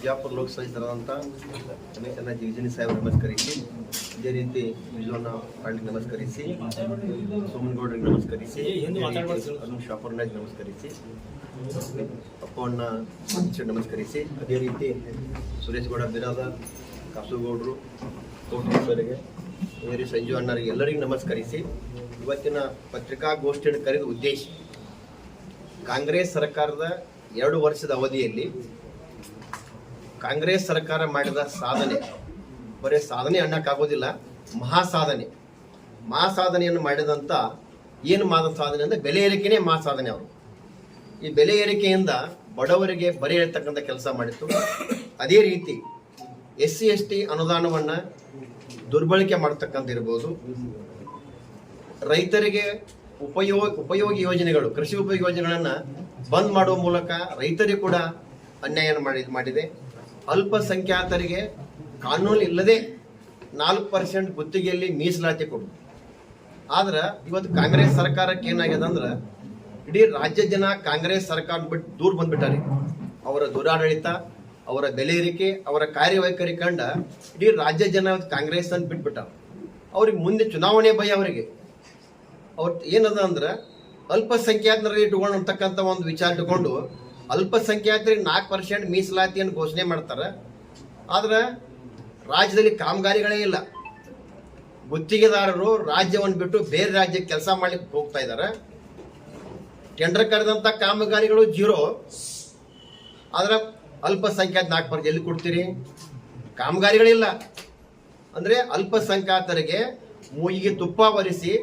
ಬಿಜಾಪುರ ಲೋಕಸಭೆತರಾದಂಥ ರಮೇಶ್ ಜಿಗಜಿಣಿ ಸಾಹೇಬ್ ನಮಸ್ಕರಿಸಿ, ಇದೇ ರೀತಿ ವಿಜಯಣ್ಣ ಪಾಳ್ಗೆ ನಮಸ್ಕರಿಸಿ, ಸೋಮನಗೌಡರಿಗೆ ನಮಸ್ಕರಿಸಿ, ಅರುಣ್ ಶಾಪರ್ನಾಜ್ ನಮಸ್ಕರಿಸಿ, ಅಪ್ಪಣ್ಣ ನಮಸ್ಕರಿಸಿ, ಅದೇ ರೀತಿ ಸುರೇಶ್ ಗೌಡ ಬಿರಾದ, ಕಾಸುಗೌಡರು, ಕೋಟೇಶ್ವರಿಗೆ, ಅದೇ ರೀತಿ ಸಂಜು ಅಣ್ಣರಿಗೆ ಎಲ್ಲರಿಗೂ ನಮಸ್ಕರಿಸಿ ಇವತ್ತಿನ ಪತ್ರಿಕಾಗೋಷ್ಠಿಯನ್ನು ಕರೆದ ಉದ್ದೇಶ ಕಾಂಗ್ರೆಸ್ ಸರ್ಕಾರದ 2 ವರ್ಷದ ಅವಧಿಯಲ್ಲಿ ಕಾಂಗ್ರೆಸ್ ಸರ್ಕಾರ ಮಾಡಿದ ಸಾಧನೆ ಬರೀ ಸಾಧನೆ ಅನ್ನಕ್ಕಾಗೋದಿಲ್ಲ, ಮಹಾಸಾಧನೆಯನ್ನು ಮಾಡಿದಂಥ ಏನು ಸಾಧನೆ ಅಂದರೆ ಬೆಲೆ ಏರಿಕೆನೇ ಮಹಾಸಾಧನೆ. ಅವರು ಈ ಬೆಲೆ ಏರಿಕೆಯಿಂದ ಬಡವರಿಗೆ ಬರೆ ಹೇಳ್ತಕ್ಕಂಥ ಕೆಲಸ ಮಾಡಿತ್ತು. ಅದೇ ರೀತಿ SC/ST ಅನುದಾನವನ್ನು ದುರ್ಬಳಕೆ ಮಾಡ್ತಕ್ಕಂಥ ಇರ್ಬೋದು, ರೈತರಿಗೆ ಉಪಯೋಗಿ ಯೋಜನೆಗಳು, ಕೃಷಿ ಉಪಯೋಗಿ ಯೋಜನೆಗಳನ್ನು ಬಂದ್ ಮಾಡುವ ಮೂಲಕ ರೈತರಿಗೆ ಕೂಡ ಅನ್ಯಾಯ ಮಾಡಿದೆ. ಅಲ್ಪಸಂಖ್ಯಾತರಿಗೆ ಕಾನೂನು ಇಲ್ಲದೆ 4% ಗುತ್ತಿಗೆಯಲ್ಲಿ ಮೀಸಲಾತಿ ಕೊಡು. ಆದ್ರೆ ಇವತ್ತು ಕಾಂಗ್ರೆಸ್ ಸರ್ಕಾರಕ್ಕೆ ಏನಾಗಿದೆ ಅಂದ್ರೆ ಇಡೀ ರಾಜ್ಯ ಜನ ಕಾಂಗ್ರೆಸ್ ಸರ್ಕಾರ ಬಿಟ್ಟು ದೂರ ಬಂದ್ಬಿಟ್ಟಾರೆ. ಅವರ ದುರಾಡಳಿತ, ಅವರ ಬೆಲೆ ಏರಿಕೆ, ಅವರ ಕಾರ್ಯವೈಖರಿ ಕಂಡ ಇಡೀ ರಾಜ್ಯ ಜನ ಕಾಂಗ್ರೆಸ್ ಅಂತ ಬಿಟ್ಬಿಟ್ಟಾರ. ಅವ್ರಿಗೆ ಮುಂದೆ ಚುನಾವಣೆ ಭಯ. ಅವರಿಗೆ ಅವ್ರ ಏನದ ಅಂದ್ರೆ ಅಲ್ಪಸಂಖ್ಯಾತರಿಗೆ ಇಟ್ಕೊಂಡು ಅಂತಕ್ಕಂಥ ಒಂದು ವಿಚಾರ ಇಟ್ಕೊಂಡು ಅಲ್ಪಸಂಖ್ಯಾತರಿಗೆ 4% ಮೀಸಲಾತಿಯನ್ನು ಘೋಷಣೆ ಮಾಡ್ತಾರೆ. ಆದ್ರೆ ರಾಜ್ಯದಲ್ಲಿ ಕಾಮಗಾರಿಗಳೇ ಇಲ್ಲ. ಗುತ್ತಿಗೆದಾರರು ರಾಜ್ಯವನ್ನು ಬಿಟ್ಟು ಬೇರೆ ರಾಜ್ಯಕ್ಕೆ ಕೆಲಸ ಮಾಡ್ಲಿಕ್ಕೆ ಹೋಗ್ತಾ ಇದ್ದಾರೆ. ಟೆಂಡರ್ ಕರೆದಂಥ ಕಾಮಗಾರಿಗಳು 0. ಆದ್ರೆ ಅಲ್ಪಸಂಖ್ಯಾತ 4% ಎಲ್ಲಿ ಕೊಡ್ತೀರಿ? ಕಾಮಗಾರಿಗಳಿಲ್ಲ. ಅಂದ್ರೆ ಅಲ್ಪಸಂಖ್ಯಾತರಿಗೆ ಮೂಗಿಗೆ ತುಪ್ಪ ಒರೆಸಿ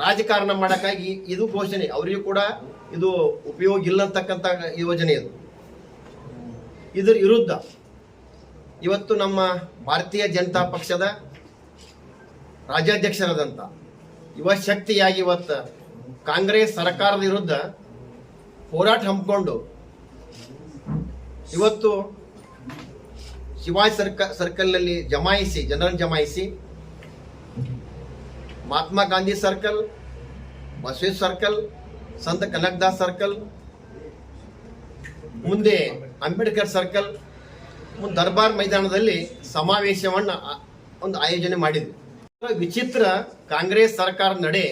ರಾಜಕಾರಣ ಮಾಡೋಕ್ಕಾಗಿ ಇದು ಘೋಷಣೆ. ಅವರಿಗೂ ಕೂಡ ಇದು ಉಪಯೋಗ ಇಲ್ಲ ಅಂತಕ್ಕಂಥ ಯೋಜನೆ. ಇದರ ವಿರುದ್ಧ ಇವತ್ತು ನಮ್ಮ ಭಾರತೀಯ ಜನತಾ ಪಕ್ಷದ ರಾಜ್ಯಾಧ್ಯಕ್ಷರಾದಂಥ ಯುವ ಶಕ್ತಿಯಾಗಿ ಇವತ್ತು ಕಾಂಗ್ರೆಸ್ ಸರ್ಕಾರದ ವಿರುದ್ಧ ಹೋರಾಟ ಹಮ್ಮಿಕೊಂಡು ಇವತ್ತು ಶಿವಾಜಿ ಸರ್ಕಲ್ನಲ್ಲಿ ಜನರನ್ನು ಜಮಾಯಿಸಿ ಮಹಾತ್ಮ ಗಾಂಧಿ ಸರ್ಕಲ್, ಬಸವೇಶ್ವರ ಸರ್ಕಲ್, ಸಂತ ಕನಕದಾಸ್ ಸರ್ಕಲ್, ಮುಂದೆ ಅಂಬೇಡ್ಕರ್ ಸರ್ಕಲ್, ಮುಂದೆ ದರ್ಬಾರ್ ಮೈದಾನದಲ್ಲಿ ಸಮಾವೇಶವನ್ನು ಒಂದು ಆಯೋಜನೆ ಮಾಡಿದ್ವಿ. ವಿಚಿತ್ರ ಕಾಂಗ್ರೆಸ್ ಸರ್ಕಾರ ನಡೆ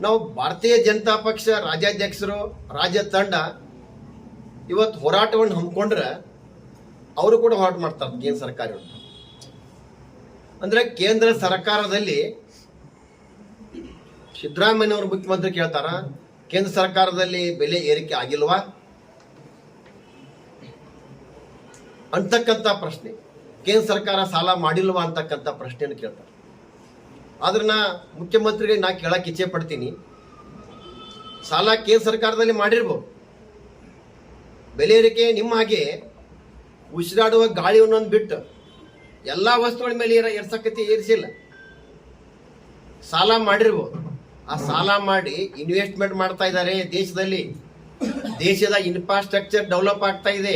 ನಾವು ಭಾರತೀಯ ಜನತಾ ಪಕ್ಷ ರಾಜ್ಯಾಧ್ಯಕ್ಷರು, ರಾಜ್ಯ ತಂಡ ಇವತ್ತು ಹೋರಾಟವನ್ನು ಹಮ್ಮಿಕೊಂಡ್ರೆ ಅವರು ಕೂಡ ಹೋರಾಟ ಮಾಡ್ತಾರೆ. ಕೇಂದ್ರ ಸರ್ಕಾರ ಅಂದ್ರೆ ಕೇಂದ್ರ ಸರ್ಕಾರದಲ್ಲಿ ಸಿದ್ದರಾಮಯ್ಯನವರು ಮುಖ್ಯಮಂತ್ರಿ ಕೇಳ್ತಾರ, ಕೇಂದ್ರ ಸರ್ಕಾರದಲ್ಲಿ ಬೆಲೆ ಏರಿಕೆ ಆಗಿಲ್ವಾ ಅಂತಕ್ಕಂಥ ಪ್ರಶ್ನೆ, ಕೇಂದ್ರ ಸರ್ಕಾರ ಸಾಲ ಮಾಡಿಲ್ವಾ ಅಂತಕ್ಕಂಥ ಪ್ರಶ್ನೆಯನ್ನು ಕೇಳ್ತಾರೆ. ಆದ್ರೆ ಮುಖ್ಯಮಂತ್ರಿಗೆ ನಾ ಕೇಳಕ್ಕೆ ಇಚ್ಛೆ ಪಡ್ತೀನಿ, ಸಾಲ ಕೇಂದ್ರ ಸರ್ಕಾರದಲ್ಲಿ ಮಾಡಿರ್ಬೋದು, ಬೆಲೆ ಏರಿಕೆ ನಿಮ್ಮ ಹಾಗೆ ಉಸಿರಾಡುವ ಗಾಳಿ ಒಂದೊಂದು ಬಿಟ್ಟು ಎಲ್ಲ ವಸ್ತುಗಳ ಮೇಲೆ ಏರಿಸಿಲ್ಲ. ಸಾಲ ಮಾಡಿರ್ಬೋದು. ಆ ಸಾಲ ಮಾಡಿ ಇನ್ವೆಸ್ಟ್ಮೆಂಟ್ ಮಾಡ್ತಾ ಇದ್ದಾರೆ. ದೇಶದ ಇನ್ಫ್ರಾಸ್ಟ್ರಕ್ಚರ್ ಡೆವಲಪ್ ಆಗ್ತಾ ಇದೆ.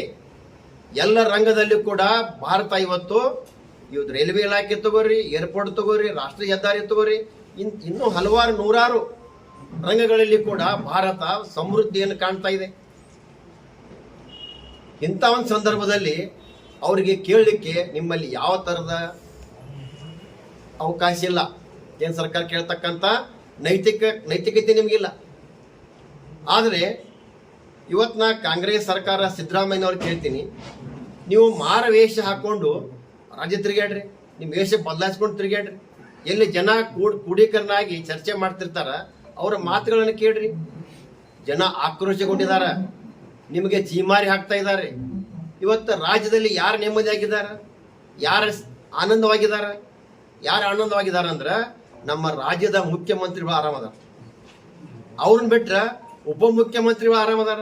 ಎಲ್ಲ ರಂಗದಲ್ಲಿ ಕೂಡ ಭಾರತ ಇವತ್ತು ರೈಲ್ವೆ ಇಲಾಖೆ ತಗೋರಿ, ಏರ್ಪೋರ್ಟ್ ತಗೋರಿ, ರಾಷ್ಟ್ರೀಯ ಹೆದ್ದಾರಿ ತಗೋರಿ, ಇನ್ನೂ ಹಲವಾರು 100 ರಂಗಗಳಲ್ಲಿ ಕೂಡ ಭಾರತ ಸಮೃದ್ಧಿಯನ್ನು ಕಾಣ್ತಾ ಇದೆ. ಇಂಥ ಒಂದು ಸಂದರ್ಭದಲ್ಲಿ ಅವರಿಗೆ ಕೇಳಲಿಕ್ಕೆ ನಿಮ್ಮಲ್ಲಿ ಯಾವ ಥರದ ಅವಕಾಶ ಇಲ್ಲ. ಕೇಂದ್ರ ಸರ್ಕಾರ ಕೇಳ್ತಕ್ಕಂಥ ನೈತಿಕತೆ ನಿಮಗಿಲ್ಲ. ಆದರೆ ಇವತ್ತು ನಾ ಕಾಂಗ್ರೆಸ್ ಸರ್ಕಾರ ಸಿದ್ದರಾಮಯ್ಯನವ್ರು ಕೇಳ್ತೀನಿ, ನೀವು ಮಾರವೇಷ ಹಾಕ್ಕೊಂಡು ರಾಜ್ಯ ತಿರುಗಾಡ್ರಿ, ನಿಮ್ಮ ವೇಷ ಬದಲಾಯಿಸ್ಕೊಂಡು ತಿರುಗಾಡ್ರಿ, ಎಲ್ಲಿ ಜನ ಕೂಡೀಕರನಾಗಿ ಚರ್ಚೆ ಮಾಡ್ತಿರ್ತಾರ ಅವರ ಮಾತುಗಳನ್ನು ಕೇಳ್ರಿ. ಜನ ಆಕ್ರೋಶಗೊಂಡಿದಾರ, ನಿಮಗೆ ಚೀಮಾರಿ ಹಾಕ್ತಾ ಇದ್ದಾರೆ. ಇವತ್ತು ರಾಜ್ಯದಲ್ಲಿ ಯಾರು ನೆಮ್ಮದಿಯಾಗಿದ್ದಾರೆ, ಯಾರು ಆನಂದವಾಗಿದ್ದಾರೆ ಅಂದ್ರೆ ನಮ್ಮ ರಾಜ್ಯದ ಮುಖ್ಯಮಂತ್ರಿಗಳು ಆರಾಮದಾರ. ಅವ್ರನ್ನ ಬಿಟ್ರೆ ಉಪಮುಖ್ಯಮಂತ್ರಿಗಳು ಆರಾಮದಾರ,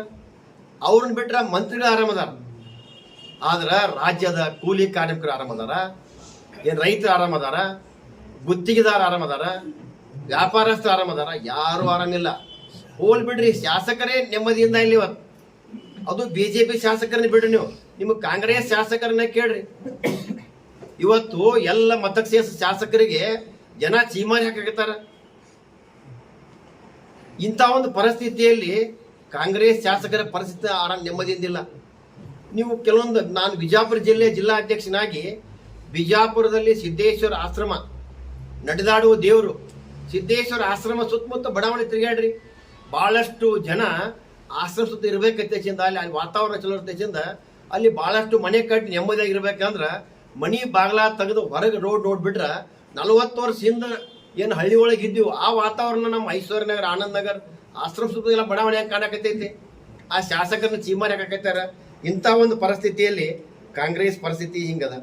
ಅವ್ರನ್ನ ಬಿಟ್ರೆ ಮಂತ್ರಿಗಳು ಆರಾಮದಾರ. ಆದ್ರೆ ರಾಜ್ಯದ ಕೂಲಿ ಕಾರ್ಮಿಕರು ಆರಾಮದಾರ, ಏನು ರೈತರು ಆರಾಮದಾರ, ಗುತ್ತಿಗೆದಾರ ಆರಾಮದಾರ, ವ್ಯಾಪಾರಸ್ಥರು ಆರಾಮದಾರ? ಯಾರು ಆರಾಮಿಲ್ಲ. ಹೋಲ್ ಬಿಡ್ರಿ, ಶಾಸಕರೇ ನೆಮ್ಮದಿಯಿಂದ ಇಲ್ಲಿ ಇವತ್ತು. ಅದು BJP ಶಾಸಕರನ್ನ ಬಿಡ್ರಿ, ನೀವು ನಿಮ್ಮ ಕಾಂಗ್ರೆಸ್ ಶಾಸಕರನ್ನ ಕೇಳ್ರಿ. ಇವತ್ತು ಎಲ್ಲ ಮತಕ್ಷೇತ್ರ ಶಾಸಕರಿಗೆ ಜನ ಚೀಮಾರಿ ಹಾಕಾಕತ್ತಾರ. ಇಂಥ ಒಂದು ಪರಿಸ್ಥಿತಿಯಲ್ಲಿ ಕಾಂಗ್ರೆಸ್ ಶಾಸಕರ ಪರಿಸ್ಥಿತಿ ನೆಮ್ಮದಿಯಿಂದಿಲ್ಲ. ನೀವು ಕೆಲವೊಂದು, ನಾನು ಬಿಜಾಪುರ ಜಿಲ್ಲೆ ಜಿಲ್ಲಾ ಅಧ್ಯಕ್ಷನಾಗಿ ಬಿಜಾಪುರದಲ್ಲಿ ಸಿದ್ದೇಶ್ವರ ಆಶ್ರಮ ನಡೆದಾಡುವ ದೇವರು, ಸಿದ್ದೇಶ್ವರ ಆಶ್ರಮ ಸುತ್ತಮುತ್ತ ಬಡಾವಣೆ ತಿರುಗಾಡ್ರಿ, ಭಾಳಷ್ಟು ಜನ ಆಶ್ರಮ ಸುತ್ತ ಇರ್ಬೇಕಂತೇಚಿಂದ ಅಲ್ಲಿ ವಾತಾವರಣ ಚಲೋ ಇರ್ತೇಚಿಂದ ಅಲ್ಲಿ ಭಾಳಷ್ಟು ಮನೆ ಕಟ್ಟಿ ನೆಮ್ಮದಿಯಾಗಿ ಇರ್ಬೇಕಂದ್ರೆ ಮನಿ ಬಾಗ್ಲ ತೆಗೆದು ಹೊರಗೆ ರೋಡ್ ನೋಡ್ಬಿಟ್ರೆ 40 ವರ್ಷ ಹಿಂದೆ ಏನು ಹಳ್ಳಿ ಒಳಗೆ ಇದ್ದೀವಿ ಆ ವಾತಾವರಣ ನಮ್ಮ ಐಶ್ವರ್ಯ ನಗರ, ಆನಂದ್ ನಗರ್, ಆಶ್ರಮ ಸುತ್ತ ಎಲ್ಲ ಬಡಾವಣೆ ಹೆಂಗೆ ಕಾಣಕತ್ತೈತಿ. ಆ ಶಾಸಕರನ್ನ ಚೀಮಾರಿ ಹಾಕತ್ತಾರ. ಇಂಥ ಒಂದು ಪರಿಸ್ಥಿತಿಯಲ್ಲಿ ಕಾಂಗ್ರೆಸ್ ಪರಿಸ್ಥಿತಿ ಹಿಂಗದ.